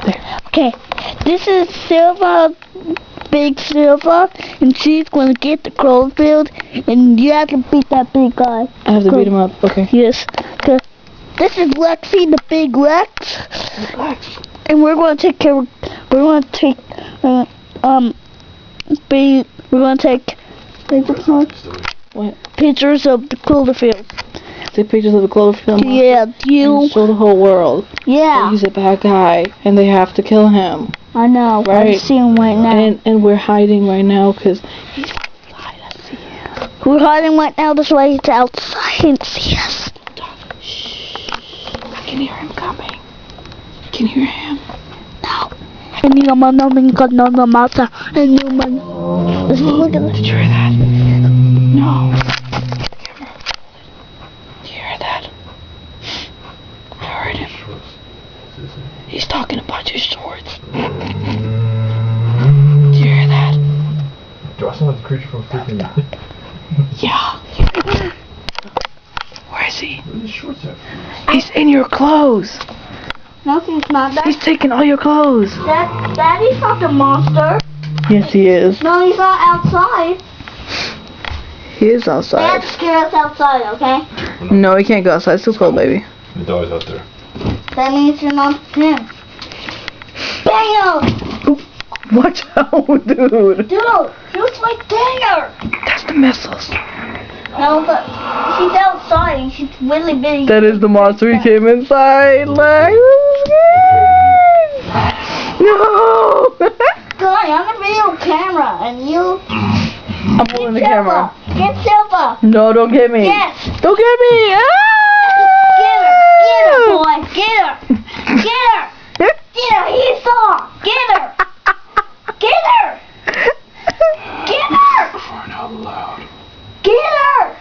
There. Okay, this is Silva, big Silva, and she's gonna get the Cloverfield, and you have to beat that big guy. I have to beat him up. Okay. Yes. Okay. This is Lexi, the big Lex, and we're gonna take care. We're gonna take What? pictures of the Cloverfield. Take pictures of the Cloverfield. Yeah, And show the whole world. Yeah. He's a bad guy, and they have to kill him. I know. Right. I'm seeing him right now. And we're hiding right now because he's outside. I see him. We're hiding right now. That's why he's outside and see us. Shh. I can hear him coming. Can you hear him? No. And you know, nothing got no matter. And you man. Look at this. Did you hear that? No. Did you hear that? I heard him. He's talking about your swords. Did you hear that? Do I sound like the creature from freaking... Yeah. Where is he? Where's his shorts at? He's in your clothes. No, he's not. He's taking all your clothes. Daddy's not the monster. Yes, he is. No, he's not outside. He is outside. Dad scared us outside, okay? No, he can't go outside. It's too cold, baby. The dog's out there. That means you're not him. Bam! Watch out, dude. Dude, he looks like Banger. That's the missiles. No, but he's outside. He's really big. That is the monster. He came inside. Like, no. Guy, I'm a video camera, and you... I'm holding the camera. Get Silva. No, don't get me. Yes. Don't get me. Get her, boy. Get her. Get her. Get her. He saw. Get her. Get her. Get her. Crying out loud. Get her.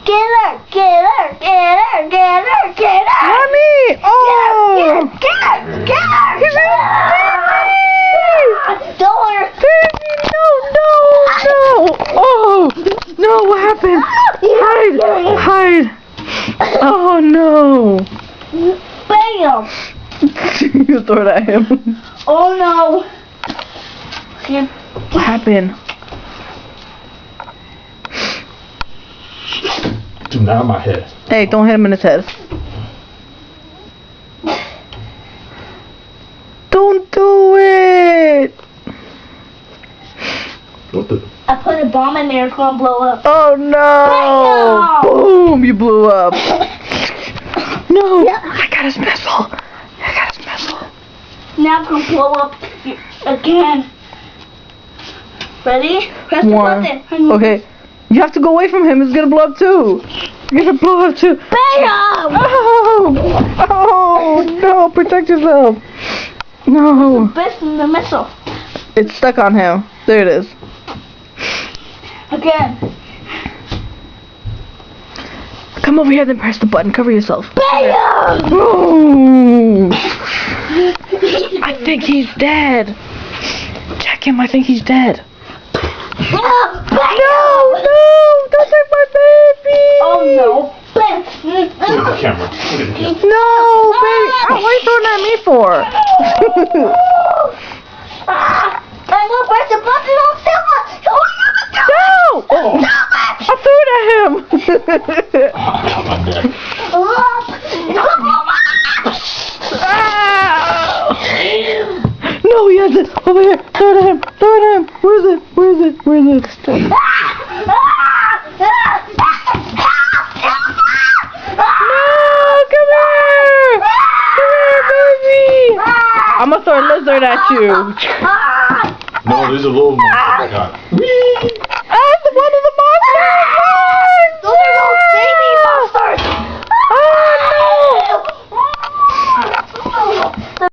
Get her. Get her. Get her. Get her. Get her. Mommy. Oh. Get her. Get her. He's Don't worry. baby. No. Oh. No. What happened? Hide. Oh no. Bam. You throw it at him. Oh no. What happened? Dude, not my head. Hey, don't hit him in his head. Don't do it. What the? I put a bomb in there. It's gonna blow up. Oh no. Bam! Boom, you blew up. No. I got his missile. Now it's gonna blow up again. Ready? Press the One. button. Okay. You have to go away from him. It's gonna blow up too. You're gonna blow up too. Bam! Oh no! Protect yourself. No. Best in the missile. It's stuck on him. There it is. Again. Come over here, then press the button. Cover yourself. Bam! Boom! I think he's dead. Check him. I think he's dead. Bam! No! Don't take my baby! Oh no. Bam! Look at the camera. Look at the camera. No, baby! What are you throwing at me for? I'm gonna press the button on Silva. No! Oh. I threw it at him. I got my neck. No, he has it. Over here. Throw it at him. Throw it at him. Where is it? No, come here. Come here, baby. I'm gonna throw a lizard at you. No, there's a little one. I got.